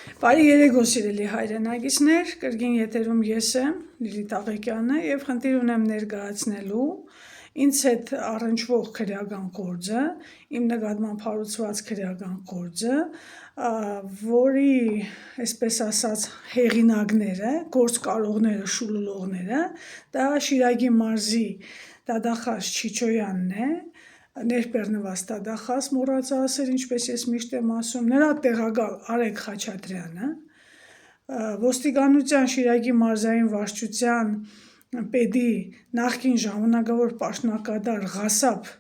Բարի երեկո սիրելի հայրենակիցներ, կրկին եթերում ես եմ, Լիլիթ Աղեկյանը եւ խնդիր ունեմ ներկայացնելու ինձ հետ առնչվող քրեական գործը, իմ նկատմամբ հարուցված քրեական գործը, որի, այսպես ասած, հեղինակները, գործկարողները, շուլուլողները, դա Շիրակի մարզի Դադախազ Չիչոյանն է, ներբեռնված Դադախազ մոռացա ասել, ինչպես ես միշտ եմ ասում, նրա տեղակալ Արեգ Խաչատրյանը, ոստիկանության Շիրակի մարզային վարչության պետի նախկին ժամանակավոր պաշտոնակատար Ղասապ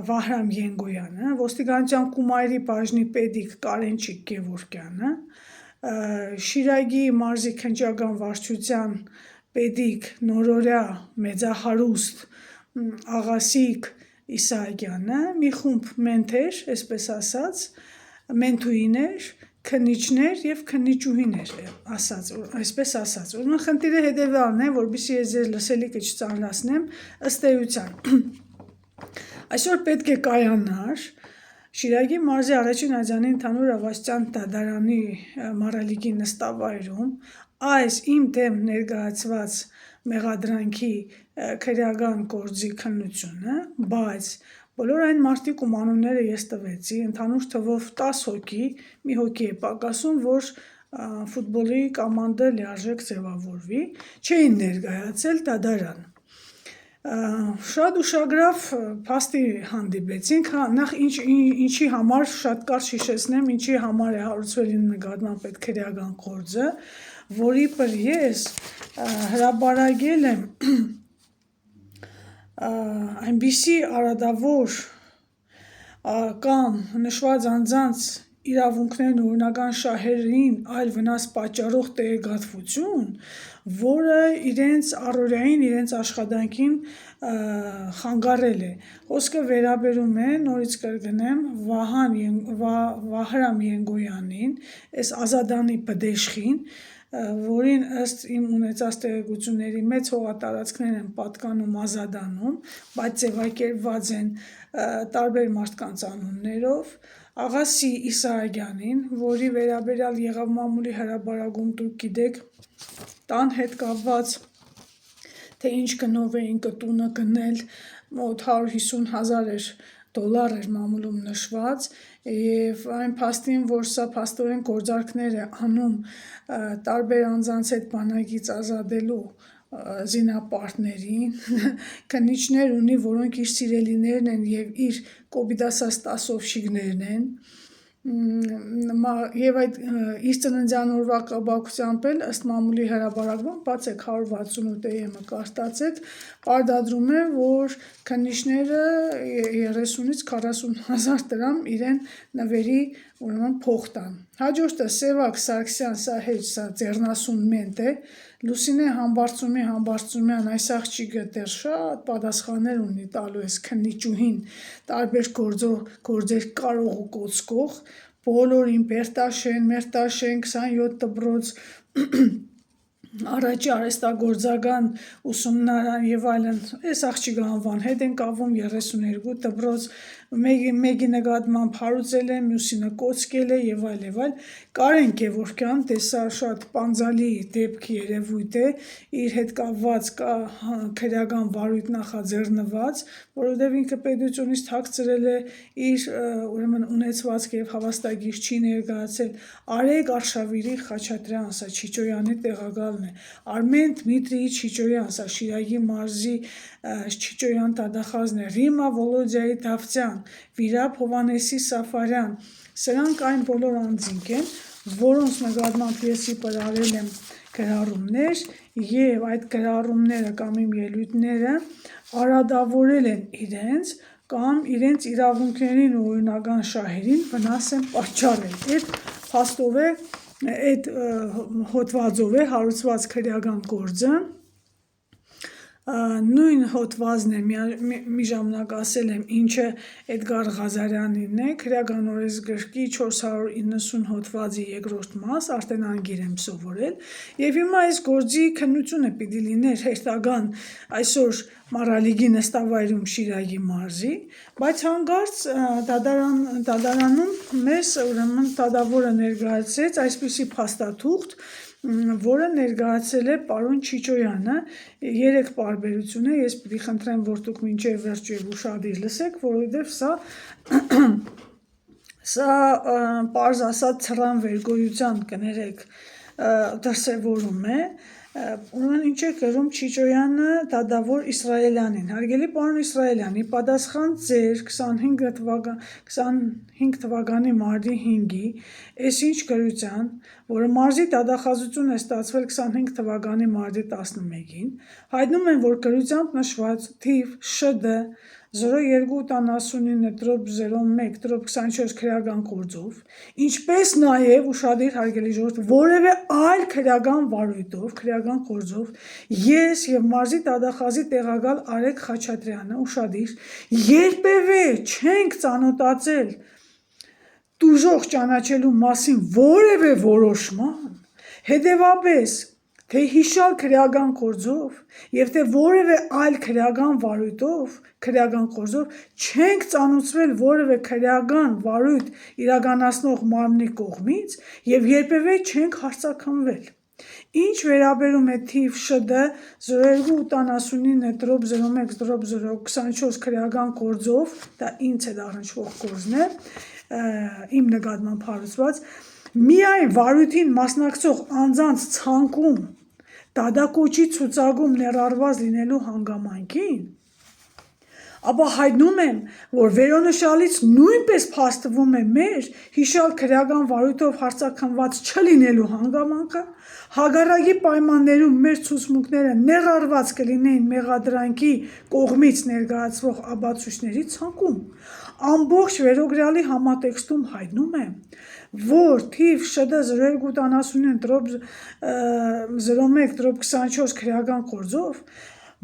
Վահրամ Ենգոյանը, ոստիկանության Կումայրի բաժնի պետիկ Կարենչիկ Գևորգյանը, Շիրակի մարզի քննչական վարչության պետիկ նորօրյա մեծահարուստ Աղասիկ Իսահակյանը, մի խումբ մենթեր, մենթուիներ, քննիչներ եւ քննիչուհիներ, այսպես ասած, ուրեմն խնդիրը հետեւյալն է, որովհետեւ ես ձեր լսելիքը չծանրացնեմ, ըստ էության, այսօր պետք է կայանար Շիրակի մարզի առաջին արձանի ընդհանուր ավազության դատարանի Մարալիկի նստավայրում այս իմ դեմ ներկայացված մեղադրանքի քրեական գործի քննությունը, բայց բոլոր այն մարդիկ ում անունները ես տվեցի, ընդհանուր թվով 10 հոգի, մի հոգի է պակասում, որ ֆուտբոլի կոմանդա լիարժեք ձևավորվի, չէին ներկայացել դատարան։ Շատ ուշագրավ փաստի հանդիպեցինք, նախ ինչի համար շատ կարճ հիշեցնեմ, ինչի համար է հարուցվել իմ նկատմամբ այդ քրեական գործը, որի પર ես հրապարակել եմ այնպիսի արատավոր կամ նշված անձանց իրավունքներն ու օրինական շահերին այլ վնաս պատճառող տեղեկատվություն, որը իրենց առօրյային, իրենց աշխատանքին խանգարել է։ Խոսքը վերաբերում է, նորից կրկնեմ, Վահրամ Ենգոյանին, այս Ազադանի բդեշխին, որին ըստ իմ ունեցած տեղեկությունների մեծ հողատարածքներ են պատկանում Ազադանում, բայց ձևակերպված են տարբեր մարդկանց անուններով, Աղասի Իսահակյանին, որի վերաբերյալ եղավ մամուլի հրապարակում, դուք գիտեք, տան հետ կապված, թե ինչ գնով էին տունը գնել, մոտ $150,000 էր մամուլում նշված եւ այն փաստին, որ սա փաստորեն գործարքներ է անում տարբեր անձանց հետ բանակից ազատելու զինապարտներին, քննիչներ ունի, որոնք իր սիրելիներն են եւ իր կոպիտ ասած 10 ովշիկներն են, եւ այդ իր ծննդյան օրվա կապակցությամբ էլ ըստ մամուլի հրապարակման, բացեք 168 EM-ը կարտացեք, պարտադրում է, որ քննիչները 30-ից 40,000 դրամ իրեն նվերի ուրեմն փող տան։ Հաջորդը Սևակ Սարգսյան, սա հեչ, սա ձեռնասուն մենտ է, Լուսինե Համբարձումյան, այս աղջիկը դեռ շատ պատասխաններ ունի տալու այս քննիչուհին տարբեր գործեր կարող ու կոծկող, բոլորին Բերտաշեն, 27 դպրոց, առաջի արհեստագործական ուսումնարան եւ այլն, այս աղջիկը անվան հետ են կապվում 32 դպրոց, մեկի նկատմամբ հարուցել է, մյուսինը կոծկել է եւ այլ, Կարեն Գևորգյան, տեսա շատ պանձալի դեպք երևույթ է, իր հետ կապված կա քրեական վարույթ նախաձեռնված, որովհետեւ ինքը պետությունից թաքցրել է իր ուրեմն ունեցվածքը եւ հավաստագիր չի ներկայացել, Արեգ Արշավիրի Խաչատրյան, սա Չիչոյանի տեղակալն է, Արմեն Դմիտրիի Չիչոյան, սա Շիրակի մարզի Չիչոյան Դադախազն է, Ռիմա Վոլոդիայի Դավթյան, Վիրապ Հովանեսի Սաֆարյան, սրանք այն բոլոր անձինք են, որոնց նկատմամբ ես արել եմ գրառումներ եւ այդ գրառումները կամ իմ ելույթները արադավորել են իրենց կամ իրենց իրավունքներին ու օրինական շահերին վնաս են պատճառել։ Այդ փաստով է, այդ հոդվածով է հարուցված քրեական գործը, նույն հոդվածն է, մի ժամանակ ասել եմ, ինչը Էդգար Ղազարյանինն է, քրեական օրենսգրքի 490 հոդվածի 2-րդ մաս, արդեն անգիր եմ սովորել, եւ հիմա այս գործի քննությունը պիտի լիներ հերթական այսօր Մարալիգի նստավայրում Շիրակի մարզի, բայց հանկարծ դատարանում մեզ ուրեմն դատավորը ներկայացրեց այսպիսի փաստաթուղթ, որը ներկայացել է պարոն Չիչոյանը, 3 պարբերություն է, ես պիտի խնդրեմ, որ դուք մինչև վերջ եւ ուշադիր լսեք, որովհետեւ սա պարզ ասած ցրան վերգոյության կներեք դրսևորում է, ուրեմն ինչ է գրում Չիչոյանը դատավոր Իսրայելյանին, հարգելի պարոն Իսրայելյան, ի պատասխան ձեր 25 թվականի մարտի 5-ի այսինչ գրության, որը մարզի դատախազություն է ստացվել 25 թվականի մարտի 11-ին, հայտնում են, որ գրությամբ նշված թիվ ՇԴ 0279/01/24 քրեական գործով, ինչպես նաև ուշադիր հարգելի ժողովուրդ, որևէ այլ քրեական վարույթով, քրեական գործով, ես եւ մարզի դատախազի տեղակալ Արեգ Խաչատրյանը, ուշադիր, երբևէ չենք ծանոթացել տուժող ճանաչելու մասին որևէ որոշման, հետևաբար թե հիշյալ քրեական գործով եւ թե որևէ այլ քրեական վարույթով, քրեական գործով չենք ծանոթացվել որևէ քրեական վարույթ իրականացնող մարմնի կողմից եւ երբևէ չենք հարցաքննվել։ Ինչ վերաբերում է թիվ ՇԴ 0279/01/024 քրեական գործով, դա ինձ հետ առնչվող գործն է, իմ նկատմամբ հարուցված, միայն վարույթին մասնակցող անձանց ցանկում դատակոչի ցուցակում ներառված լինելու հանգամանքին, ապա հայտնում եմ, որ վերոնշյալից նույնպես փաստվում է մեր հիշյալ քրեական վարույթով հարցաքննված չլինելու հանգամանքը, հակառակի պայմաններում մեր ցուցմունքները ներառված կլինեին մեղադրանքի կողմից ներկայացվող ապացույցների ցանկում, ամբողջ վերոգրյալի համատեքստում հայտնում եմ, որ թիվ ՇԴ 0279/01/24 քրեական գործով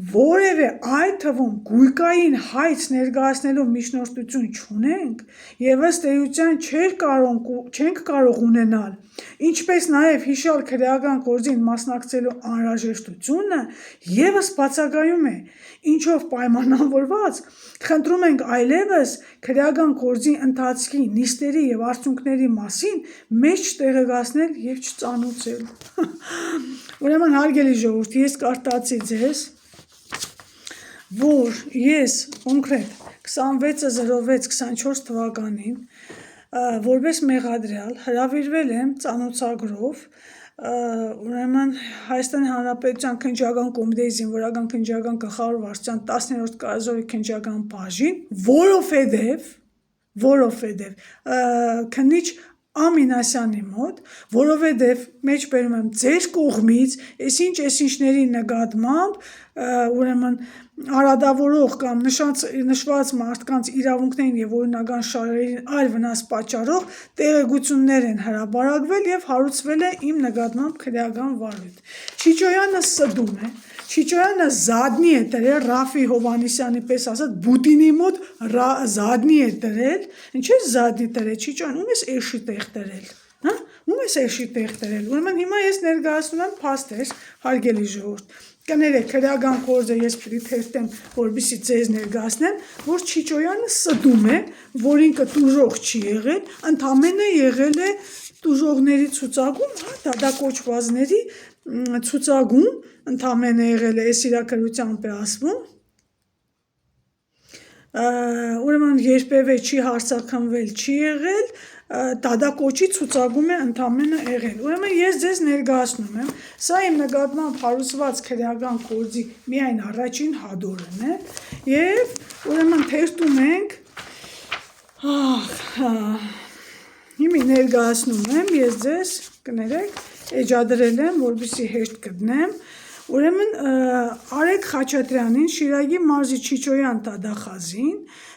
որևէ այդ թվում գույքային հայց ներկայացնելու միջնորդություն չունենք եւ ըստ էության չենք կարող ունենալ, ինչպես նաեւ հիշյալ քրեական գործին մասնակցելու անհրաժեշտությունը եւս բացակայում է, ինչով պայմանավորված խնդրում ենք այլևս քրեական գործի ընթացքի նիստերի եւ արդյունքների մասին մեզ չտեղեկացնել եւ չծանոթացնել։ Ուրեմն հարգելի ժողովուրդ, ես կարտացի ձեզ, որ ես կոնկրետ 26/06/24 թվականին որպես մեղադրյալ հրավիրվել եմ ծանոթագրով ուրեմն Հայաստանի Հանրապետության քննչական կոմիտեի զինվորական քննչական գլխավոր վարչության 10-րդ կայազորի քննչական բաժին, որովհետև քննիչ Ամինասյանի մոտ, որովհետև մեջբերում եմ ձեր կողմից այսինչների նկատմամբ ուրեմն արադավորող կամ նշված մարդկանց իրավունքներին եւ օրինական շահերին այլ վնաս պատճառող տեղեկություններ են հրապարակվել եւ հարուցվել է իմ նկատմամբ քրեական վարույթ։ Չիչոյանը ստում է, Չիչոյանը զադնի է դրել Ռաֆի Հովհաննիսյանի պես ասած Բուտինի մոտ զադնի է դրել, ինչ է զադնի դրել, Չիչոյան ում ես էշի տեղ դրել, հա, ում ես էշի տեղ դրել, ուրեմն հիմա ես ներկայացնում եմ փաստեր, հարգելի ժողովուրդ, կներեք քրեական գործը ես պիտի թերթեմ, որպեսզի ձեզ ներկայացնեմ, որ Չիչոյանը ստում է, որ ինքը տուժող չի եղել, ընդամենը եղել է տուժողների ցուցակում, հա, դատակոչվածների ցուցակում ընդամենը եղել է, այս իրականությամբ է ասվում, ուրեմն երբևէ չի հարցաքննվել, չի եղել, դատակոչի ցուցակում է ընդամենը եղել։ Ուրեմն ես ձեզ ներկայացնում եմ, սա իմ նկատմամբ հարուցված քրեական գործի միայն առաջին հադորն է եւ ուրեմն թերթում ենք, հիմի ներկայացնում եմ ես ձեզ, կներեք, էջադրել եմ, որպեսզի հեշտ գտնեմ, ուրեմն Արեգ Խաչատրյանին, Շիրակի մարզի Չիչոյան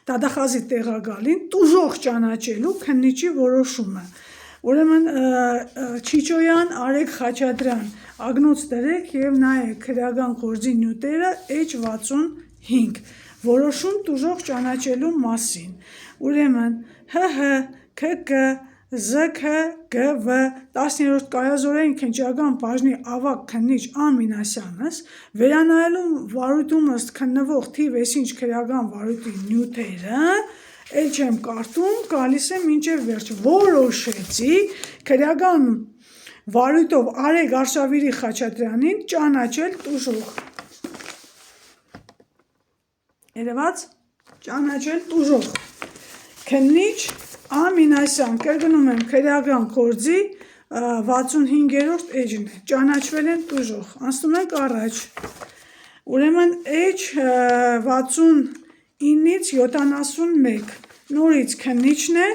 դատախազի տեղակալին տուժող ճանաչելու քննիչի որոշումը։ Ուրեմն Չիչոյան Արեգ Խաչատրյան ագնոց դրեք եւ նայեք քրեական գործի նյութերը H65 որոշում տուժող ճանաչելու մասին։ Ուրեմն ՀՀ ՔԿ ԶՔԳՎ 10-րդ կայազորային քննչական բաժնի ավագ քննիչ Ա. Մինասյանս վերանայելով վարույթում ըստ քննվող թիվ այսինչ քրեական վարույթի նյութերը, էլ չեմ կարդում, գալիս եմ մինչև վերջ, որոշեցի քրեական վարույթով Արեգ Արշավիրի Խաչատրյանին ճանաչել տուժող։ Երևաց ճանաչել տուժող քննիչ Ա. Մինասյան, կրկնում եմ, քրեական գործի 65-րդ էջն է, ճանաչվել են տուժող, անցնում ենք առաջ, ուրեմն էջ 69-ից 71, նորից քննիչն է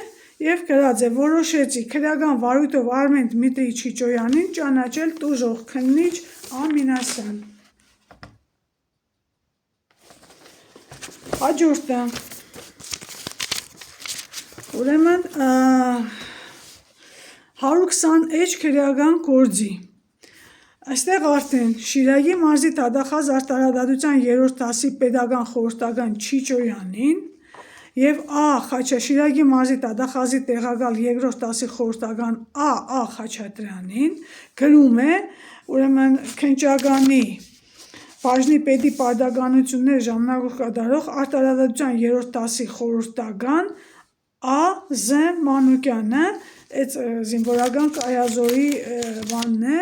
և գրած է, որոշեցի քրեական վարույթով Արմեն Դմիտրի Չիչոյանին ճանաչել տուժող քննիչ Ա. Մինասյան։ Հաջորդը ուրեմն 120 էջ քրեական գործի, այստեղ արդեն Շիրակի մարզի Թադախազ արտարադատության 3-րդ դասի պետական խորհրդական Չիչոյանին և Շիրակի մարզի Թադախազի տեղակալ 2-րդ դասի խորհրդական Ա. Խաչատրյանին գրում է, ուրեմն քննչականի բաժնի պետի պարտականություններ ժամանակ կատարող արտարադատության 3-րդ դասի խորհրդական Ա. Զ. Մանուկյանը, այդ զինվորական կայազորի բանն է,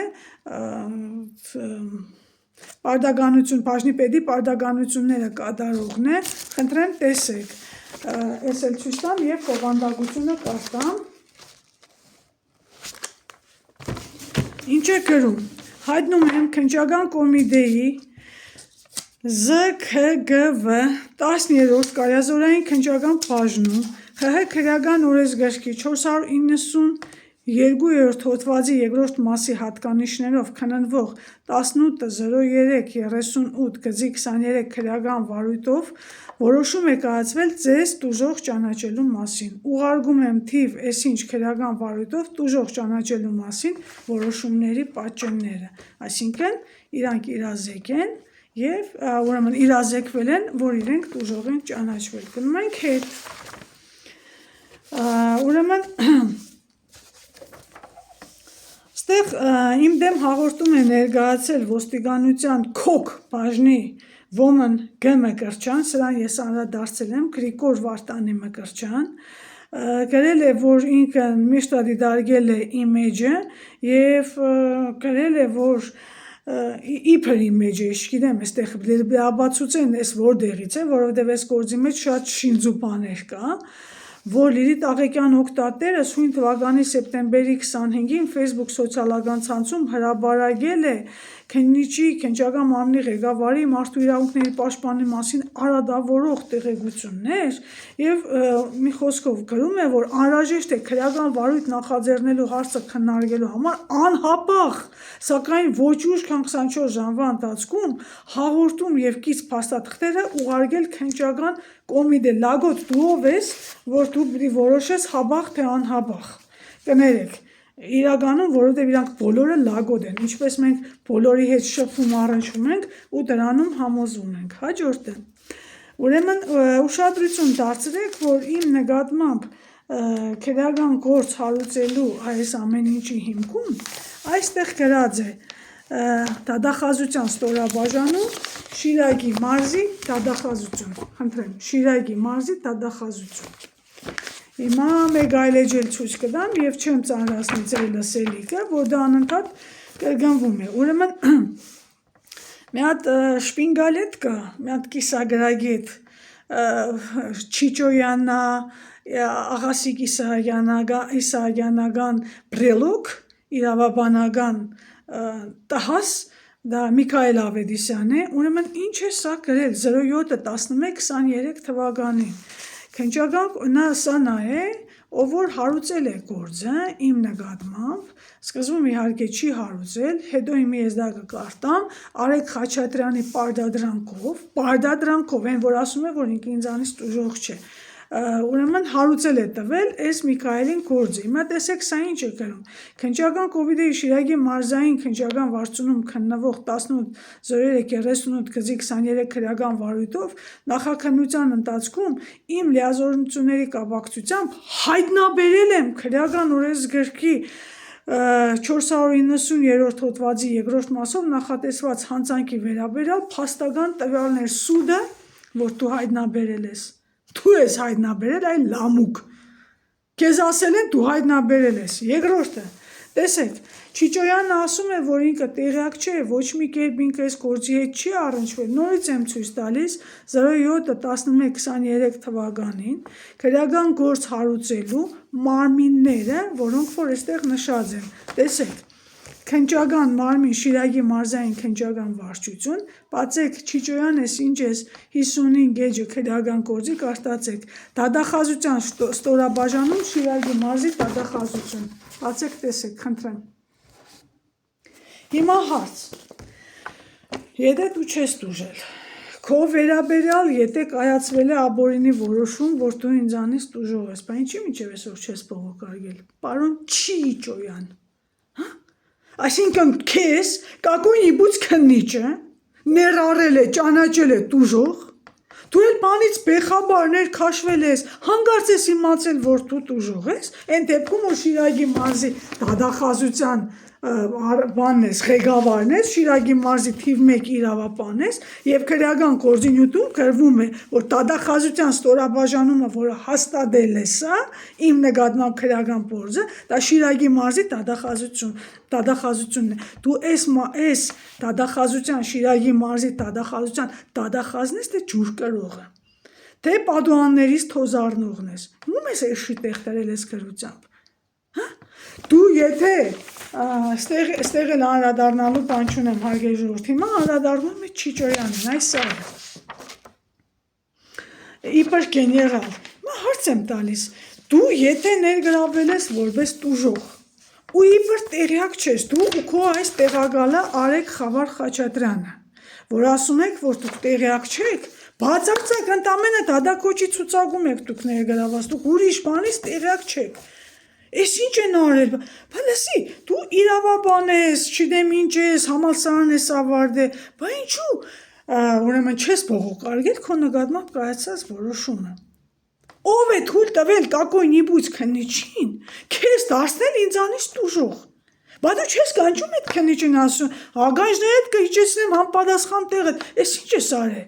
բաժնի պետի պարտականությունները կատարողն է, խնդրեմ տեսեք, ես էլ ցույց տամ և բովանդակությունը կարդամ։ Ինչ է գրում, հայտնում եմ քննչական կոմիտեի ԶՔԳՎ 10-րդ կայազորային քննչական բաժնում ՀՀ քրեական օրենսգրքի 492-րդ հոդվածի 2-րդ մասի հատկանիշներով քննվող 18.03.38 գծի 23 քրեական վարույթով որոշում է կայացվել ձեզ տուժող ճանաչելու մասին։ Ուղարկում եմ թիվ այսինչ քրեական վարույթով տուժող ճանաչելու մասին որոշումների պատճենները, այսինքն իրանք իրազեկ են և ուրեմն իրազեկվել են, որ իրենք տուժող են ճանաչվել։ Գնում ենք հետ։ Ուրեմն ստեղ իմ դեմ հաղորդում է ներկայացել ոստիկանության քոք բաժնի Woman G. Մկրտչյան, սրան ես անդրադարձել եմ, Գրիգոր Վարդանի Մկրտչյան, գրել է, որ ինքը միշտ դիտարկել է իմ էջը և գրել է, որ իբր իմ էջը, չգիտեմ, այստեղ բացուցեն ես որտեղից է, որովհետև այս գործի մեջ շատ շինձու բաներ կա, որ Լիլիթ Աղեկյան օգտատերը սույն թվականի սեպտեմբերի 25-ին Facebook սոցիալական ցանցում հրապարակել է քննիչի քննչական մարմնի ղեկավարի մարդու իրավունքների պաշտպանի մասին արադավորող տեղեկություններ և մի խոսքով գրում է, որ անհրաժեշտ է քրեական վարույթ նախաձեռնելու հարցը քննարկելու համար անհապաղ, սակայն ոչ ուշ, քան 24 ժամվա ընթացքում հաղորդում և կից փաստաթղթերը ուղարկել քննչական կոմիտե։ Լագոտ դու ով ես, որ դու պիտի որոշես հապաղ թե անհապաղ։ Կներեք, իրականում, որովհետև իրանք բոլորը լագոտ են, ինչպես մենք բոլորի հետ շփվում առնչվում ենք ու դրանում համոզվում ենք։ Հաջորդը, ուրեմն ուշադրություն դարձրեք, որ իմ նկատմամբ քրեական գործ հարուցելու այս ամեն ինչի հիմքում այստեղ գրած է դատախազության ստորաբաժանում Շիրակի մարզի դատախազություն, խնդրեմ, Շիրակի մարզի դատախազություն։ Հիմա մեկ այլ էջ էլ ցույց կտամ և չեմ ծանրացնի ձեր լսելիքը, որ դա անընդհատ կրկնվում է։ Ուրեմն մի հատ շպինգալետ կա, մի հատ կիսագրագետ Չիչոյանա, Աղասիկ Իսահակյանական բրելոկ, իրավաբանական տահաս, դա Միքայել Ավետիսյան է, ուրեմն ինչ է սա գրել 07-11-23 թվականին։ Քննչական սա նա է, ով որ հարուցել է գործը իմ նկատմամբ, սկզբում իհարկե չի հարուցել, հետո հիմա ես դա կկարտամ Արեգ Խաչատրյանի պարտադրանքով, այն որ ասում է, որ ինձանից տուժող չէ, ուրեմն հարուցել է տվել այս Միքայելին գործը։ Հիմա տեսեք սա ինչ է գրում։ Քննչական Կոբիդեի Շիրակի մարզային քննչական վարչությունում քննվող 180338 գծի 23 քրեական վարույթով նախաքննության ընթացքում իմ լիազորությունների կապակցությամբ հայտնաբերել եմ քրեական օրենսգրքի 490-րդ հոդվածի երկրորդ մասով նախատեսված հանցանքի վերաբերյալ փաստական տվյալներ սուդը, որ դու հայտնաբերել ես։ Դու ես հայտնաբերել այ լամուկ։ Քեզ ասել են դու հայտնաբերել ես։ Երկրորդը, տեսեք, Չիչոյանն ասում է, որ ինքը տեղյակ չէ, ոչ մի կերպ ինքը այս գործի հետ չի առնչվել։ Նորից եմ ցույց տալիս 07-11-23 թվականին քրեական գործ հարուցելու մարմինները, որոնք որ այստեղ նշած են։ Տեսեք, քննչական մարմին Շիրակի մարզային քննչական վարչություն, բացեք Չիչոյան ես ինչ ես 55 էջը քրեական գործի կարտացեք, դատախազության ստորաբաժանում Շիրակի մարզի դատախազություն, բացեք տեսեք, խնդրեմ։ Հիմա հարց, եթե դու չես տուժել, քո վերաբերյալ եթե կայացվել է աբորինի որոշում, որ դու ինձանից տուժող ես, բա ինչի միջև այսօր չես բողոքարկել, պարոն Չիչոյան, այսինքն քեզ կակույնի բուց քննիչը ներառել է, ճանաչել է տուժող, դու էլ բանից բեխաբարներ քաշվել ես, հանկարծ ես իմացել, որ դու տուժող ես, այն դեպքում որ Շիրակի մարզի դատախազության բանն ես, ղեկավարն ես, Շիրակի մարզի թիվ 1 իրավապան ես եւ քրեական գործի նյութում գրվում է, որ դատախազության ստորաբաժանումը, որը հաստատել է սա, իմ նկատմամբ քրեական գործը, դա Շիրակի մարզի դատախազությունն է։ Դու այս դատախազության Շիրակի մարզի դատախազության դատախազն ես, թե ջուր կրողը, թե պատուհաններից թոզառնողն ես։ Ում ես էշի տեղտրել ես գրությամբ։ Դու եթե ստեղ էլ անդրադառնալու բան չունեմ հարգելի ժողովուրդ, հիմա անդրադառնում է Չիչոյանին, այս սա իբր գեներալ, հիմա հարց եմ տալիս, դու եթե ներգրավել ես որպես տուժող, ու իբր տեղյակ չես, դու ու քո այս տեղակալը Արեգ Խավար Խաչատրյանը, որ ասում եք, որ դուք տեղյակ չեք, բացարձակ ընդամենը դատակոչի ցուցակում եք դուք ներգրաված, դուք ուրիշ բանից տեղյակ չեք։ Ես ինչ են արել, բա լսի, դու իրավաբան ես, չգիտեմ ինչ ես, համալսարան ես ավարտել, բա ինչու, ուրեմն չես բողոքարկել քո նկատմամբ կայացած որոշումը։ Ով է թույլ տվել կակույնի բուց քննիչին, քեզ դարձնել ինձանից տուժող։ Բա դու չես կանչում այդ քննիչին ասում, ագանջներդ կհիջեցնեմ համապատասխան տեղը, ես ինչ ես արել։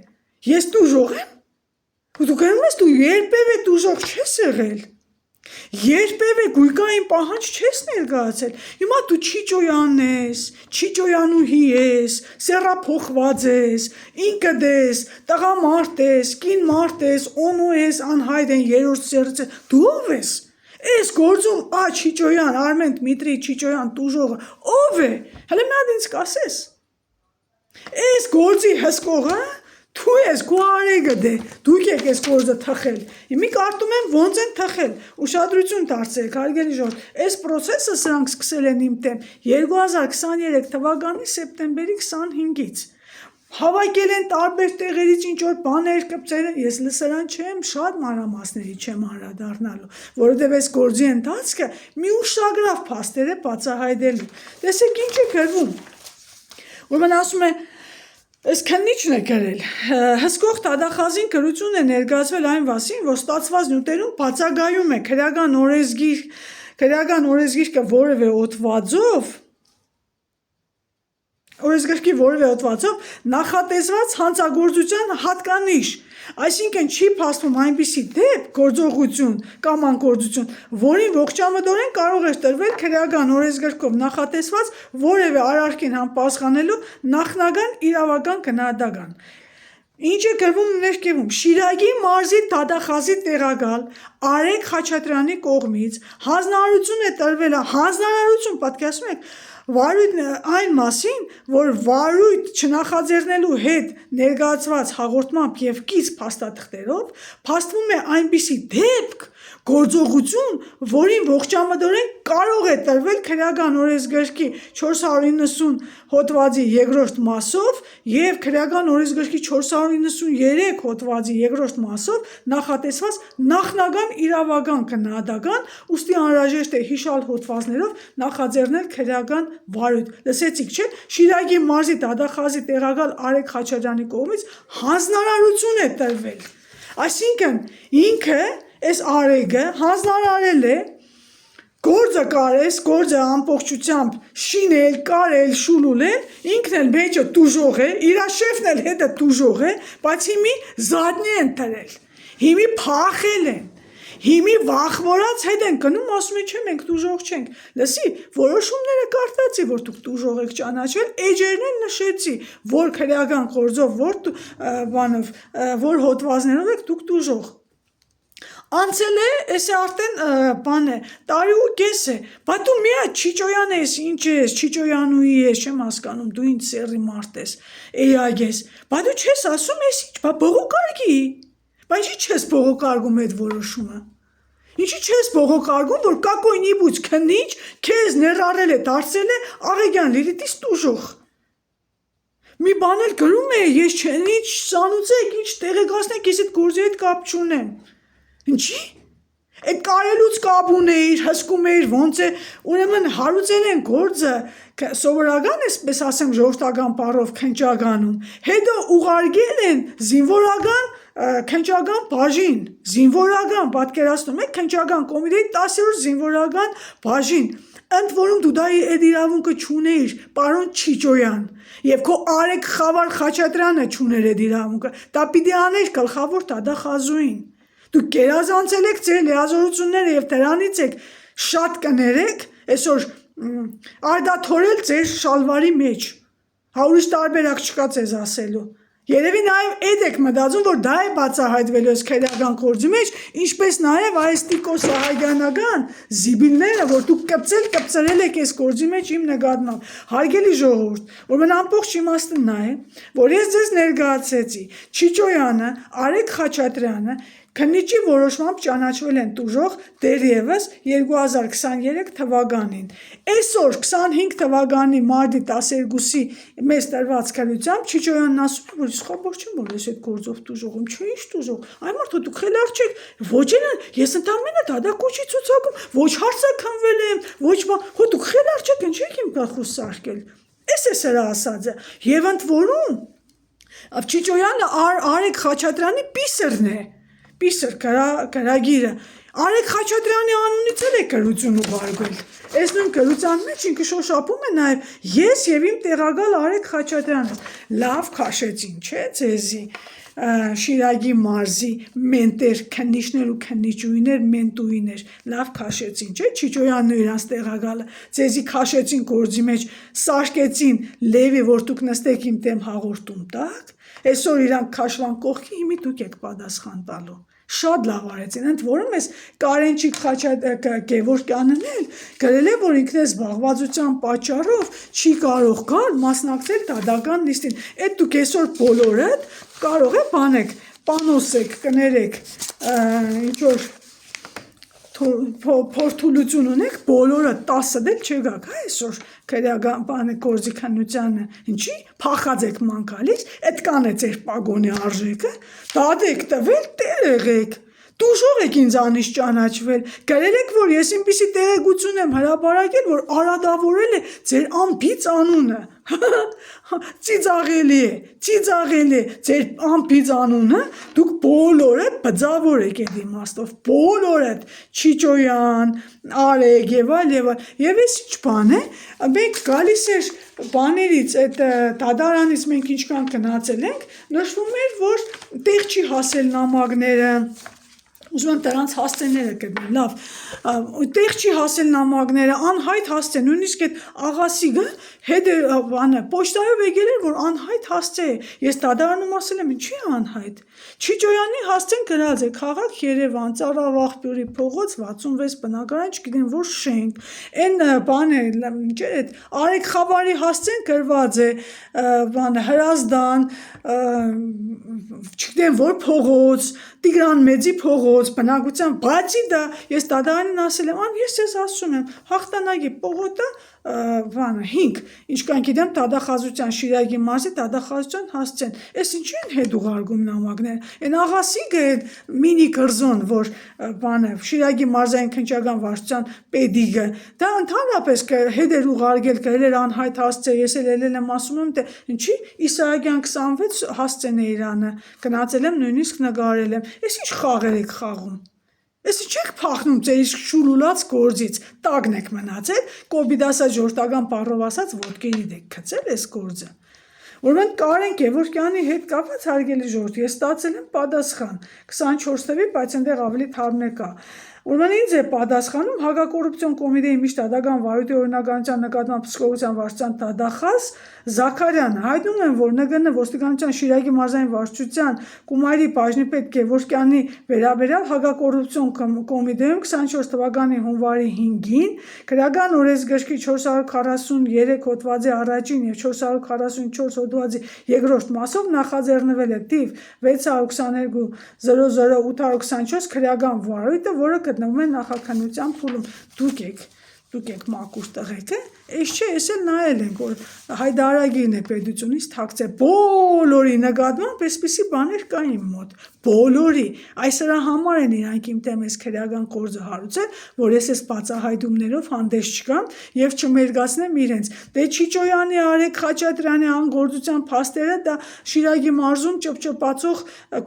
Ես տուժող եմ։ Ու դու գնում ես դու երբևէ տուժող չես եղել։ Երբևէ գույքային պահանջ չես ներկայացել։ Հիմա դու Չիչոյանն ես, Չիչոյանուհի ես, սեռափոխված ես, ինքդ ես, տղամարդ ես, կին մարդ ես, օնու ես, անհայտ են երրորդ սերից ես, դու ով ես։ Այս գործում Չիչոյան, Արմեն Դմիտրի Չիչոյան տուժողը ով է։ Հələ մի հատ ինձ կասես։ Այս գործի հսկողը դու ես, քո Արեգը դե, դուք եք այս գործը թխել։ Հիմա կարդում եմ ոնց են թխել։ Ուշադրություն դարձրեք, հարգելի ժողովուրդ, այս process-ը սրանք սկսել են իմ դեմ 2023 թվականի սեպտեմբերի 25-ից։ Հավաքել են տարբեր տեղերից ինչ որ բաներ կպցել են, ես լսարան չեմ, շատ մանրամասների չեմ անդրադառնալու, որովհետև այս գործի ընթացքը մի ուշագրավ փաստեր է բացահայտելու։ Տեսեք ինչ է գրվում։ Ուրեմն ասում է Այս քննիչն է գրել, հսկող դատախազին գրություն է ներկայացվել այն մասին, որ ստացված նյութերում բացակայում է քրեական օրենսգիրքը որևէ հոդվածով նախատեսված հանցագործության հատկանիշ, այսինքն չի փաստում այնպիսի դեպք, գործողություն կամ անգործություն, որին ողջամտորեն կարող էր տրվել քրեական օրենսգրքով նախատեսված որևէ արարքին համապատասխանելու նախնական իրավական գնահատական։ Ինչ է գրվում ներքևում, Շիրակի մարզի դատախազի տեղակալ Արեգ Խաչատրյանի կողմից հանձնարարություն է տրվել, հանձնարարություն, պատկերացնում եք, այն մասին, որ վարույթ չնախաձեռնելու հետ ներկայացված հաղորդմամբ եւ կից փաստաթղթերով փաստվում է այնպիսի դեպք, գործողություն, որին ողջամտորեն կարող է տրվել քրեական օրենսգրքի 490 հոդվածի երկրորդ մասով եւ քրեական օրենսգրքի 493 հոդվածի երկրորդ մասով նախատեսված նախնական իրավական քննադատական, ուստի անհրաժեշտ է հիշալ հոդվածներով նախաձեռնել քրեական վարույթ։ Լսեցիք, չէ՞, Շիրակի մարզի դատախազի տեղակալ Արեգ Խաչատրյանի կողմից հանձնարարություն է տրվել։ Այսինքն ինքը այս Արեգը հանձնարարել է գործը ամբողջությամբ շինել, կարել, շուլուլել, ինքն էլ մեջը տուժող է, իր շեֆն էլ հետը տուժող է, բայց հիմի զատնի են տրել, հիմի փախել են, հիմի վախվորած հետ են գնում, ասում են չէ, մենք տուժող չենք։ Լսի, որոշումները կարդացի, որ դուք տուժող եք ճանաչվել, էջերն էլ նշեցի, որ քրեական գործով, որ հոդվածներով եք դուք տուժող։ Անցել է, էսե արդեն տարի ու կես է, բա դու միա Չիչոյան ես, ինչ ես, Չիչոյանուի ես, չեմ հասկանում, դու ինչ սերի մարդ ես, էյագ ես, բա դու չես ասում ես ինչ, բա բողոքարգի, բա ինչի չես բողոքարգում այդ որոշումը, ինչի չես բողոքարգում, որ կակոյնի բուց քնիչ, քեզ ներառել է, դարձել է Աղեգյան Լիլիթից տուժող։ Մի բան էլ գրում է, ես չեն ինչ սանուցեք, ինչ տեղեկացնեք, ես այդ գործի հետ կապ չունեմ։ Ինչի՞։ Այդ կարելուց կապ ունեիր, հսկում էիր, ոնց է, ուրեմն հարուցել են գործը, սովորական էսպես ասեմ ժողովրդական բառով քննչականում, հետո ուղարկել են զինվորական քննչական բաժին, զինվորական, պատկերացնում եք, քննչական կոմիտեի 10-րդ զինվորական բաժին, ընդ որում դու դա այդ իրավունքը չունեիր, պարոն Չիչոյան, եւ քո Արեգ Խավար Խաչատրյանը չուներ այդ իրավունքը, դա պիտի աներ գլխավոր դատախազուին։ Դուք գերազանցել եք ձեր լիազորությունները եւ դրանից եք շատ կներեք, այսօր արդաթորել ձեր շալվարի մեջ։ Ուրիշ տարբերակ չկա ձեզ ասելու։ Երևի նաև այդ եք մտածում, որ դա է բացահայտվելու այս քրեական գործի մեջ, ինչպես նաև այս տիկոսահայյանական զիբիլները, որ դուք կպցրել եք այս գործի մեջ իմ նկատմամբ։ Հարգելի ժողովուրդ, ուրեմն ամբողջ իմաստը նա է, որ ես ձեզ ներկայացեցի Չիչոյանը, Արեգ Խաչատրյանը քննիչի որոշմամբ ճանաչվել են տուժող դեռևս 2023 թվականին։ Այսօր 25 թվականի մարտի 12-ի մեզ տրված քննությամբ Չիչոյանն ասում է, որ ես խաբար չեմ, որ ես այդ գործով տուժող եմ, չէ, ինչ տուժող։ Այ մարդը դուք խելար չեք, ոչ ես ընդամենը դադակոչի ցուցակում, ոչ հարցաքնվել եմ, ոչ բան, հո դուք խելար չեք, ինչ եք իմ գլխուս սարքել։ Էս է սրա ասածը։ Եվ ընդ որում Չիչոյանը Արեգ Խաչատրյանի պիսրն է։ Պիսր կրագիրը Արեգ Խաչատրյանի անունից էլ է կրություն ուղարկվել։ Այս նույն կրության մեջ ինքը շոշափում է նաև ես եւ իմ տեղակալ Արեգ Խաչատրյանը։ Լավ քաշեցին, չէ՞ ձեզի Շիրակի մարզի մենտեր քննիչներ ու քննիչուհիներ, մենտուհիներ, լավ քաշեցին, չէ՞ Չիչոյանն ու իրանց տեղակալը ձեզի քաշեցին գործի մեջ, սարքեցին լևի, որ դուք նստեք իմ դեմ հաղորդում տակ։ Այսօր իրանք քաշվան կողքի հիմի դուք եք պատասխան տալու։ Շատ լավ արեցին, ընդ որում ես Կարենչիկ Գևորգյանն էլ գրել է, որ ինքն է զբաղվածության պատճառով չի կարող գալ մասնակցել դատական նիստին։ Այդ դուք այսօր բոլորդ կարող եք բանեք, պանոսեք, կներեք, ինչ-որ փորձություն ունեք, բոլորը 10 դել չգաք, այսօր քրեական բանը գործի քննությանը, ինչի փախած եք մանկալից, այդ կան է ձեր պագոնի արժեքը, դատ եք տվել, տեր եղեք, տուժող եք ինձանից ճանաչվել, գրել եք, որ ես ինպիսի տեղեկություն եմ հրապարակել, որ արադավորել է ձեր անբիծ անունը, ծիծաղելի է, ձեր անբիծ անունը, դուք բոլորը բձավոր եք այդ իմաստով, բոլորը, Չիչոյան, Արեգ եւ այլ, եւ այս ինչ բան է, մենք գալիս էր բաներից, այդ դատարանից մենք ինչքան գնացել ենք, նշվում էր, որ տեղ չի հասել նամակները, ուզում եմ դրանց հասցեները գտնել, լավ, տեղ չի հասել նամակները, անհայտ հասցե, նույնիսկ այդ աղասիգը հետ բանը, պոչտայով եկել էր, որ անհայտ հասցե է, ես դատարանում ասել եմ, ինչի անհայտ, Չիջոյանի հասցեն գրած է, քաղաք Երևան, Ծառավաղբյուրի փողոց 66 բնակարան, չգիտեմ որ շենք, այն բանը, ինչ է, Արեգ Խավարի հասցեն գրված է, բանը, Հրազդան, չգիտեմ որ փողոց, Տիգրան Մեծի փողոց, բնակության, բացի դա ես դատարանին ասել եմ, ես ես ասում եմ, հաղթանակի պողոտը բանը 5, ինչքան գիտեմ դատախազության Շիրակի մարզի դատախազության հասցեն, ես ինչի են հետ ուղարկում նամակները, այն աղասիգը այդ մինի կրզոն, որ բանը Շիրակի մարզային քննչական վարչության պետիգը, դա ընդհանրապես հետ էր ուղարկել, գրել էր անհայտ հասցե, ես էլ եմ ասում եմ, թե ինչի Իսահակյան 26 հասցեն է Իրանը, գնացել եմ նույնիսկ նկարել եմ, ես ինչ խաղեր եք խաղում, ես ինչ եք փախնում ձեր իսկ շուլուլած գործից, տագն եք մնացել, կոբիդասա ժորտական բառով ասած ոտքերիդ եք գցել այս գործը, որովհետև Կարեն Գևորգյանի հետ կապված հարգելի ժողովուրդ, ես ստացել եմ պատասխան 24 թվականի, բայց այնտեղ ավելի թարմներ կա, Ուրեմն ինձ է պատասխանում հակակոռուպցիոն կոմիտեի միջդատական վարույթի օրինականության նկատմամբ փսկողության վարչության դատախազ Զաքարյանը հայտնում են, որ ՆԳՆ ոստիկանության Շիրակի մարզային վարչության Կումայրի բաժնի պետ Գևորգյանի վերաբերյալ հակակոռուպցիոն կոմիտեում 24 թվականի հունվարի 5-ին քրեական օրենսգրքի 443 հոդվածի առաջին եւ 444 հոդվածի երկրորդ մասով նախաձեռնվել է թիվ 622 00824 քրեական վարույթը, որը գտնվում է նախաքանության փուլում, դուք եք մաքուր տղեկը, ես չէ, ես էլ նայել ենք, որ հայդարագիրն է պետությունից թաքցել, բոլորի նկատմամբ այսպիսի բաներ կա իմ մոտ, բոլորի, այսրա համար են իրանք իմ դեմ այս քրեական գործը հարուցել, որ ես այս բացահայտումներով հանդես չգամ եւ չմերկացնեմ իրենց, դե Չիջոյանի, Արեգ Խաչատրյանի անգործության փաստերը դա Շիրակի մարզում ճպճպացող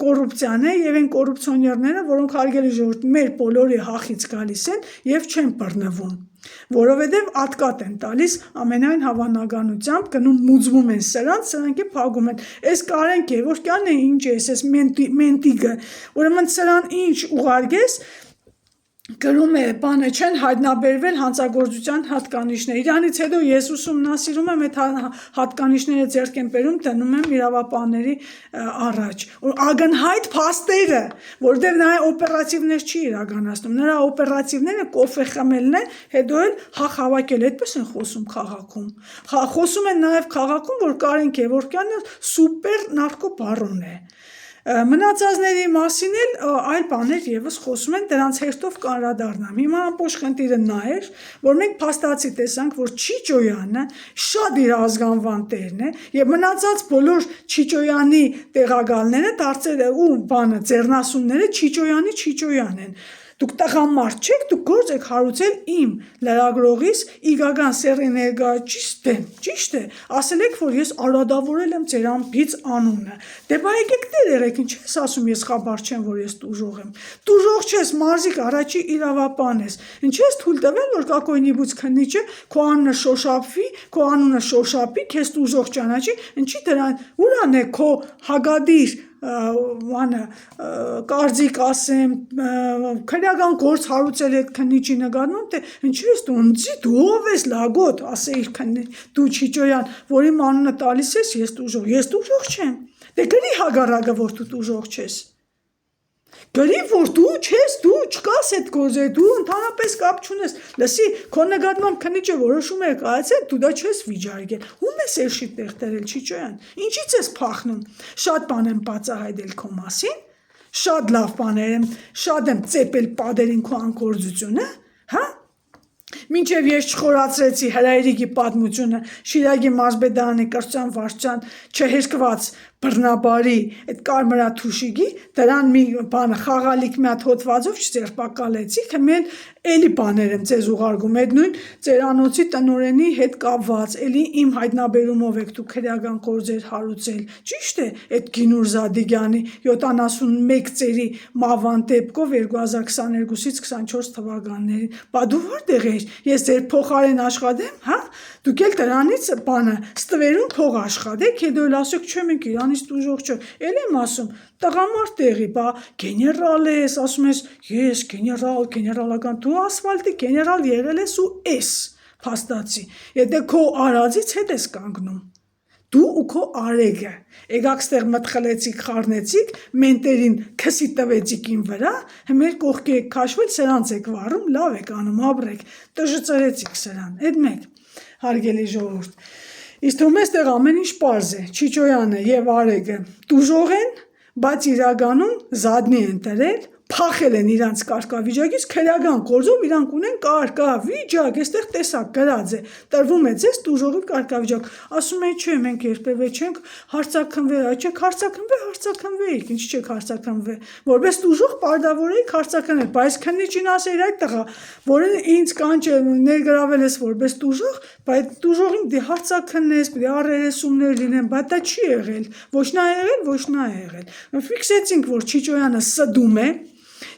կոռուպցիան է եւ այն կոռուպցիոներները, որոնք հարգելի ժողովուրդ մեր բոլորի հախից գալիս են եւ չեն բռնվում որովհետև ատկատ են տալիս ամենայն հավանականությամբ գնում մուծվում են սրանք է փակում են այս Կարեն Գևորգյանն է ինչ է այս մենտիգը ուրեմն սրան ինչ ուղարկես գրում է բանը չեն հայտնաբերվել հանցագործության հատկանիշներ իրանից հետո ես ուսումնասիրում եմ այդ հատկանիշները ձեռք եմ բերում դնում եմ իրավապահների առաջ ակնհայտ փաստերը որտեղ նա օպերատիվներ չի իրականացնում նրա օպերատիվները կոֆե խմելն է հետո էլ հախ հավաքել այդպես են խոսում քաղաքում խոսում են նաև քաղաքում որ Կարեն Գևորգյանը սուպեր նարկոբարոն է Մնացածների մասին էլ այլ բաներ եւս խոսում են դրանց հերթով կանրադառնամ հիմա ամբողջ խնդիրը նա էր որ մենք փաստացի տեսանք որ Չիջոյանը շատ իր ազգանվան տերն է եւ մնացած բոլոր Չիջոյանի տեղակալները դարձել ու բանը ձեռնասունները Չիջոյան են Դուք տղամարդ չեք, դուք գործ եք հարուցել իմ լրագրողիս իգական սերի ներկայացուցիչ դեմ, ճիշտ է, ասել եք, որ ես արադավորել եմ ձեր ամբից անունը, դե բա եկեք եղեք, ինչ ես ասում, ես խաբար չեմ, որ ես տուժող եմ, տուժող չես, մարզիկ առաջի իրավապահն ես, ինչ ես թույլ տվել, որ կակոյնիբուց քննիչը քո անունը շոշափվի, քո անունը շոշափի, քեզ տուժող ճանաչի, ինչի դրան, ուրան է քո հագադիր կարծիք ասեմ քրեական գործ հարուցել այդ քննիչի նկատմամբ թե ինչու ես դու ունցի դու ով ես լագոտ ասեիր դու Չիջոյան որի անունը տալիս ես ես տուժող չեմ դե գրի հագարակը որ դու տուժող չես գրի որ դու չես դու չկաս այդ գործը դու ընդհանրապես կապ չունես լսի քո նկատմամբ քննիչը որոշում է կայացել դու դա չես վիճարկել ում ես երշի տեղ դերել Չիջոյան ինչից ես փախնում շատ բան եմ բացահայտել քո մասին շատ լավ բաներ եմ շատ եմ ծեպել падերին քո անգործությունը հա Մինչև ես չխորացրեցի հրայրիկի պատմությունը Շիրակի մարզպետարանի կրթության վարչության չհերկված բռնաբարի այդ կարմրաթուշիկի դրան մի բան խաղալիք մի հատ հոդվածով չձերբակալեցի քմել Էլի բաներ եմ ձեզ ուղարկում, այդ նույն ծերանոցի տնօրենի հետ կապված, էլի իմ հայտնաբերումով եք դուք քրեական գործեր հարուցել, ճիշտ է, այդ Գինուր Զադիգյանի 71 ծերի մահվան դեպքով 2022-ից 24 թվականներին, բա դու որտեղ ես, ես ձեր փոխարեն աշխատեմ, հա, դուք էլ դրանից բանը ստվերում փող աշխատեք, հետո էլ ասեք, չէ, մենք իրանից տուժող չէ, էլ եմ ասում, տղամարդ տեղի, բա գեներալ ես, ասում ես, ես գեներալական, դու ասֆալտի գեներալ եղել ես ու ես փաստացի, եթե քո արածից հետ ես կանգնում, դու ու քո արեգը, եկաք ստեղ մտխլեցիք, խառնեցիք, մենտերին քսի տվեցիք ին վրա, մեր կողքի եք քաշվել, սրանց եք վառում, լավ եք անում, ապրեք, տժծրեցիք սրան, այդ մեկ, հարգելի ժողովուրդ, իսկ թվում է ստեղ ամեն ինչ պարզ է, Չիչոյանը եւ արեգը տուժող են, բայց իրականում զադնի են տրել, փախել են իրանց կարգավիճակից, քրեական գործով իրանք ունեն կարգավիճակ, այստեղ տեսակ գրած է, տրվում է ձեզ տուժողի կարգավիճակ, ասում են չէ, մենք երբևէ չենք հարցաքնվել, այ չեք հարցաքնվեիք, ինչ չեք հարցաքնվել, որպես տուժող պարտավորեիք հարցաքննել, բայց քննիչին ասեիր այդ տղա, որը ինձ կանչ ներգրավել ես որպես տուժող, բայց տուժողին դե հարցաքննես, դե առերեսումներ լինեն, բայց դա չի եղել, ոչ նա եղել, ֆիքսեցինք, որ Չիչոյանը սդում է,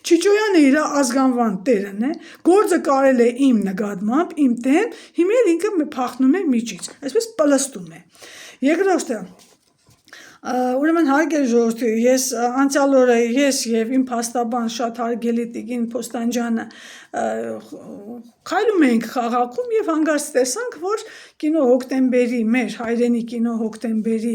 Չիչոյանը իր ազգանվան տերն է, գործը կարել է իմ նկատմամբ, իմ դեմ, հիմա ինքը փախնում է միջից, այսպես պլստում է։ Երկրորդը, ուրեմն հարգելի ժողովուրդ, ես անցյալ օրը ես եւ իմ փաստաբան շատ հարգելի Տիկին Փոստանջյանը քայլում էինք խաղաղում եւ հանգարց տեսանք, որ կինո հոկտեմբերի, մեր հայրենի կինո հոկտեմբերի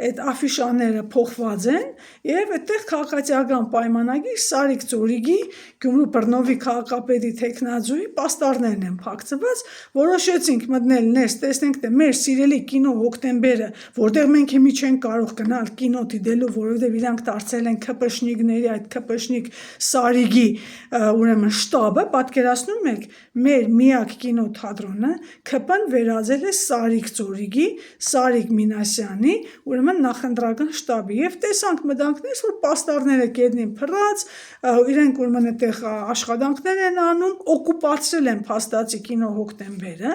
այդ աֆիշաները փոխված են եւ այդտեղ քաղաքացիական պայմանագիր Սարիկ Ծորիգի Գյումրու Բռնովի քաղաքապետի տեխնազույի պաստառներն են փակցված, որոշեցինք մտնել ներս, տեսնենք թե մեր սիրելի կինո հոկտեմբերը, որտեղ մենք հիմի չենք կարող գնալ կինո դիտելու, որովհետեւ իրանք դարձել են ԿՊՇՆիկների այդ ԿՊՇՆիկ Սարիգի ուրեմն շտաբը, պատկերացնում եք, մեր միակ կինոթատրոնը ԿՊ-ն վերածել է Սարիկ Ծորիգի, Սարիկ Մինասյանի, ուրեմն նախընտրական շտաբի եւ տեսանք մտանքներս, որ պաստառները կետնին փռած, իրենք ուրեմն այդտեղ աշխատանքներ են անում, օկուպացրել են փաստացի կինո հոկտեմբերը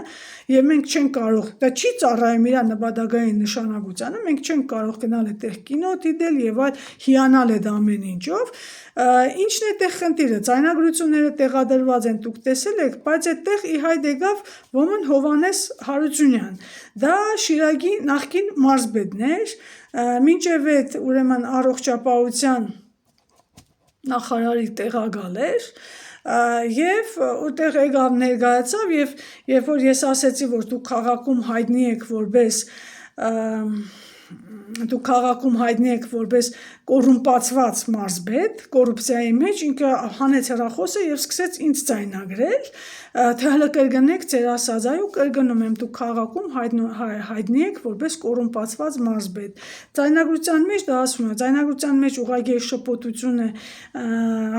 եւ մենք չենք կարող, դա չի ծառայում իր նպատակային նշանակությանը, մենք չենք կարող գնալ այդտեղ կինո դիտել եւ այլ հիանալ այդ ամեն ինչով, ինչն է այդտեղ խնդիրը, ձայնագրությունները տեղադրված են, դուք տեսել եք, բայց այդտեղ ի հայտ եկավ ոմն Հովանես Հարությունյան, դա Շիրակի նախկին մարզպետն էր, մինչև այդ ուրեմն առողջապահության նախարարի տեղակալ էր, եւ որտեղ եկավ ներկայացավ եւ երբ որ ես ասեցի, որ դուք քաղաքում հայտնի եք որպես կոռումպացված մարզպետ, կոռուպցիայի մեջ ինքը հանեց հեռախոսը եւ սկսեց ինձ ձայնագրել, թե հələ կրկնեք ձեր ասած, այո, կրկնում եմ, դուք քաղաքում հայտնի եք որպես կոռումպացված մարզպետ։ Ձայնագրության մեջ դա ասում է, ձայնագրության մեջ ուղղակի շփոթություն է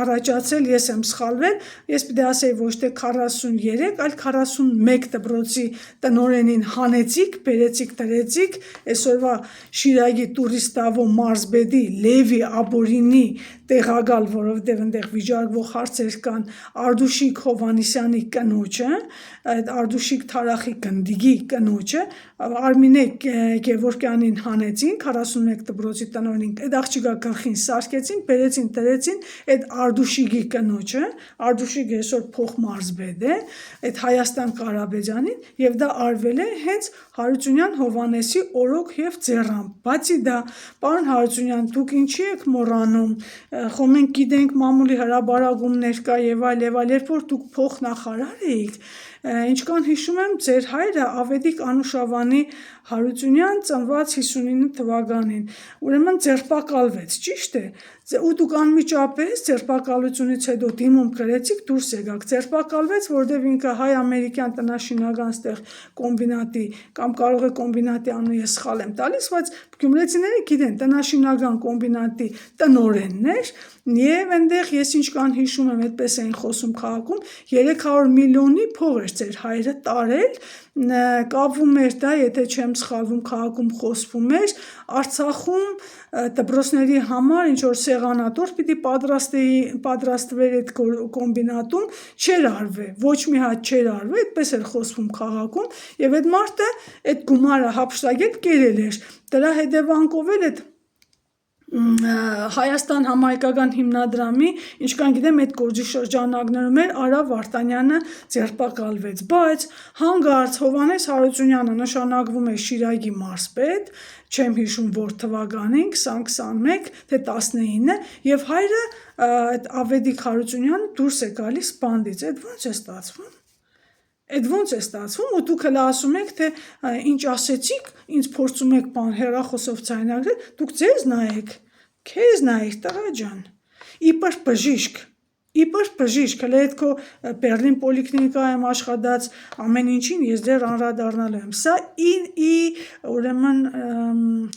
առաջացել, ես եմ սխալվել, ես պիտի ասեի ոչ թե 43, այլ 41 դպրոցի տնօրենին հանեցիք, բերեցիք, տրեցիք, այսօրվա Շիրակի տուրիստավո մարզպետի Լևի Աբորինի տեղակալ, որովհետև այնտեղ վիճարկվող հարցեր կան, Արդուշիկ Հովհաննիսյանի կնոջը, այդ Արդուշիկ Թարախի գնդիգի կնոջը, Արմինե Գևորգյանին հանեցին, 41 դպրոցի տնօրենին, այդ աղջիկա գլխին սարքեցին, բերեցին, տրեցին այդ Արդուշիկի կնոջը, Արդուշիկը այսօր փոխմարզպետ է, այդ Հայաստան Կարաբեջանին, եւ դա արվել է հենց Հարությունյան Հովհաննեսի օրոք եւ ձեռամբ։ Բացի դա, պարոն Հարությունյան, դուք ինչի եք մոռանում, խո մենք գիտենք մամուլի հրաբարակումներ կա եւ այլ, երբ որ դուք փոխնախարար էիք, ինչքան հիշում եմ, ձեր հայրը Ավետիք Անուշավանի Հարությունյան ծնված 59 թվականին, ուրեմն ձերբակալվեց, ճիշտ է, ու դուք անմիջապես ձերբակալությունից հետո դիմում գրեցիք, դուրս եկաք, ձերբակալվեց, որովհետև ինքը հայ-ամերիկյան տնաշինական ստեղ կոմբինատի, կամ կարող է կոմբինատի անունը ես սխալ եմ տալիս, բայց գյումրեցիները գիտեն, տնաշինական կոմբինատի տնօրենն էր, եւ այնտեղ ես ինչքան հիշում եմ, այդպես էին խոսում քաղաքում, 300 միլիոնի փող էր էր ձեր հայրը տարել, կապվում էր դա, եթե չեմ սխալվում, քաղաքում խոսվում էր, Արցախում դպրոցների համար ինչ-որ սեղանատոր պիտի պատրաստվեր այդ կոմբինատում, չէր արվե, ոչ մի հատ չէր արվե, այդպես էր խոսվում քաղաքում, և այդ մարդը այդ գումարը հափշտակել կերել էր, դրա հետևանքով էլ այդ Հայաստան համահայկական հիմնադրամի, ինչքան գիտեմ, այդ գործի շրջանակներում էր Արա Վարդանյանը ձերբակալվեց, բայց հանկարծ Հովհաննես Հարությունյանը նշանակվում է Շիրակի մարզպետ, չեմ հիշում որ թվականին, 2021 թե 19, և հայրը Ավետիք Հարությունյանը դուրս է գալիս բանդից, այդ ո՞նց է ստացվում։ Այդ ո՞նց է ստացվում, ու դուք հələ ասում եք, թե ինչ ասեցիք, ինձ փորձում եք բան հեռախոսով ցայնագրել, դուք ձեզ նայեք, քեզ նայեք, տղա ջան, իբր բժիշկ, հələ այդ քո Բեռլին պոլիկլինիկայում աշխատած ամեն ինչին ես դեռ անդրադառնալու եմ, սա ուրեմն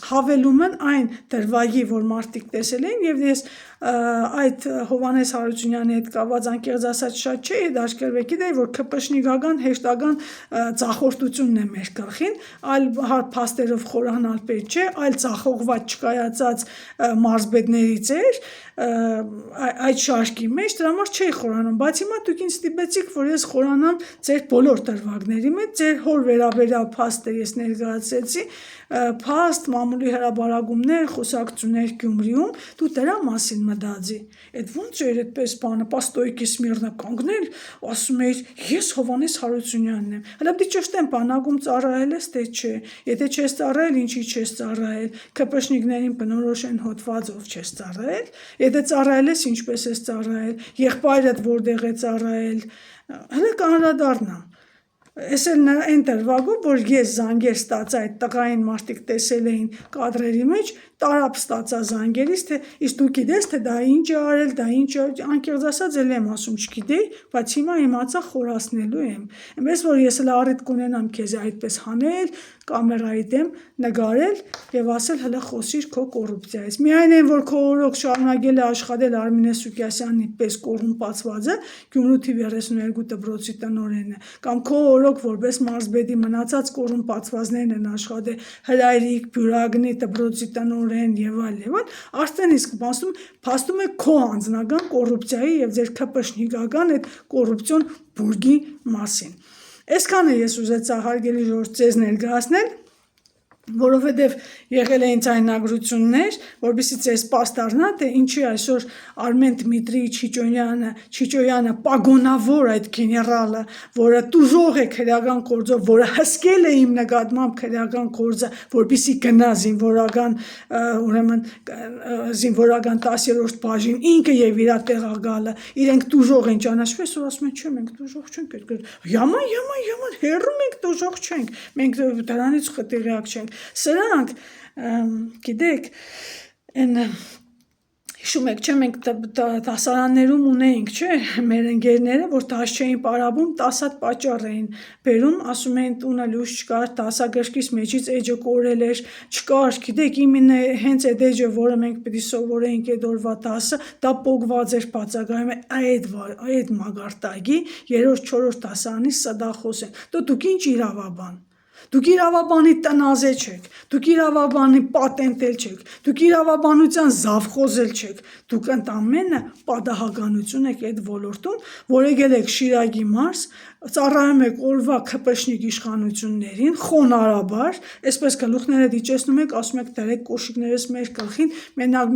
հավելում են այն դրվագի, որ մարդիկ տեսել էին, և ես այդ Հովհաննես Հարությունյանի հետ կապված անկեղծ ասած շատ չէի դաշկերվել, գիտեի, որ ԿՊՇՆիկական հեշտական ծախորդությունն է մեր գլխին, այլ փաստերով խորանալ պետք չէ, այլ ծախողված չկայացած մարզպետներից էր այդ շարքի մեջ, դրա համար չէի խորանում, բայց հիմա դուք ինձ ստիպեցիք, որ ես խորանամ ձեր բոլոր դրվագների մեջ, ձեր հոր վերաբերյալ փաստը ես ներկայացրեցի, փաստ, մամուլի հրապարակումներ, խոսակցություններ Գյումրիում, դու դրա մասին մտածի, այդ ո՞նց էր այդպես բանը, պաստոյկի Սմիրնա կանգնել, ասում էիր, ես Հովհաննես Հարությունյանն եմ, հələ պիտի ճշտեմ, բանակում ծառայել ես, թե չէ, եթե չես ծառայել, ինչի չես ծառայել, ԿՊՇՆիկներին բնորոշ են հոդվածով չես ծառայել, եթե ծառայել ես, ինչպես ես ծառայել, եղբայրդ որտեղ է ծառայել, հələ կանդրադառնամ։ Ես էլ նրա այն դրվագով, որ ես զանգեր ստացա այդ տղային մարդիկ տեսել էին կադրերի մեջ, տարապ ստացա զանգերից, թե իսկ դու գիտես, թե դա ինչ է արել, դա ինչ է, անկեղծ ասած էլ եմ ասում, չգիտեի, բայց հիմա իմացա խորացնելու եմ, այնպես որ ես էլ առիթ կունենամ քեզ այդպես հանել, կամերայի դեմ նկարել և ասել հələ խոսիր քո կոռուպցիայից, միայն այն, որ քո օրոք շարունակել է աշխատել Արմինե Սուկյասյանի պես կոռումպացվածը, Գյումրու թիվ 32 դպրոցի տնօրենը, կամ քո օրոք որպես մարզպետի մնացած կոռումպացվածներն են աշխատել Հրայրիկ, Բյուրագնի դպրոցի տնօրեն և այլ, արդեն իսկ փաստում է քո անձնական կոռուպցիայի և ձեր ԿՊՇՆիկական այդ կոռուպցիոն բուրգի մասին։ Այսքանը ես ուզեցա հարգելի ժողովուրդ ձեզ ներկայացնել, որովհետև եղել էին ցայնագրություններ, որպեսզի ձեզ պաստառնա, թե ինչի այսօր Արմեն Դմիտրի Չիչոյանը պագոնավոր այդ գեներալը, որը տուժող է քրեական գործով, որը հսկել է իմ նկատմամբ քրեական գործը, որպեսզի գնա զինվորական 10-րդ բաժին, ինքը և իր տեղակալը, իրենք տուժող են ճանաչվել, այսօր ասում են, չէ, մենք տուժող չենք, yaman, հեռու մենք տուժող չենք, մենք դրանից տեղյակ չենք, սրանք, գիտեք, հիշում եք, չէ, մենք դասարաններում ունեինք, չէ, մեր ընկերները, որ դաս չէին պարապում, 10 հատ պատճառ էին բերում, ասում էին տունը լույս չկար, դասագրքից մեջից էջը կորել էր, չկար, գիտեք, հենց այդ էջը, որը մենք պիտի սովորեինք այդ օրվա դասը, դա պոկված էր բացակայում, այդ մագարտակի 3-4 դասարանի սդախոս են, դուք ինչ իրավաբան, դուք իրավաբանի տնազե չեք, դուք իրավաբանի պատենտել չեք, դուք իրավաբանության զավխոզել չեք, դուք ընդամենը պատահականություն եք այդ ոլորտում, որ եկել եք Շիրակի մարզ, ծառայում եք օրվա ԿՊՇՆիկ իշխանություններին, խոնարհաբար, այսպես գլուխները դիճեցնում եք, ասում եք դրեք կոշիկներս մեր գլխին, մենակ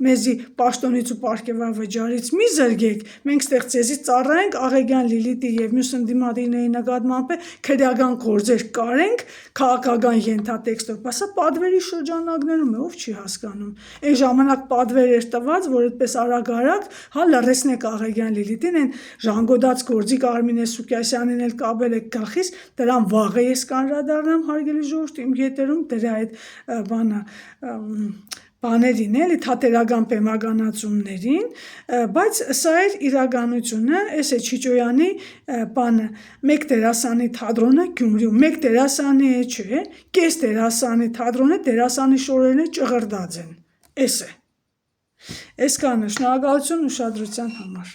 մեզի պաշտոնից ու պարգևավճարից մի զրկեք, մենք ստեղ ձեզի ծառայենք, Աղեգյան Լիլիթի և մյուս ընդդիմադիրների նկատմամբ քրեական գործեր կարենք, քաղաքական ենթատեքստով, բասա պատվերի շրջանակներում է, ով չի հասկանում, այն ժամանակ պատվեր էր տված, որ այդպես արագ, լռեցնեք Աղեգյան Լիլիթին, այն ժանգոտած գործիք Արմինե Սուկյասյանին էլ կապել եք գլխից, դրան վաղը ես կանդրադառնամ հարգելի ժողովուրդ, իմ ետերում դրա այդ բաներին էլի թատերական բեմականացումներին, բայց սա էր իրականությունը, այս է Չիչոյանի բանը, մեկ դերասանի թատրոնը Գյումրիում, մեկ դերասանի է չէ, կես դերասանի թատրոնը, դերասանի շորերն ճղրդած են, այս է, այս կանը, շնորհակալություն ուշադրության համար։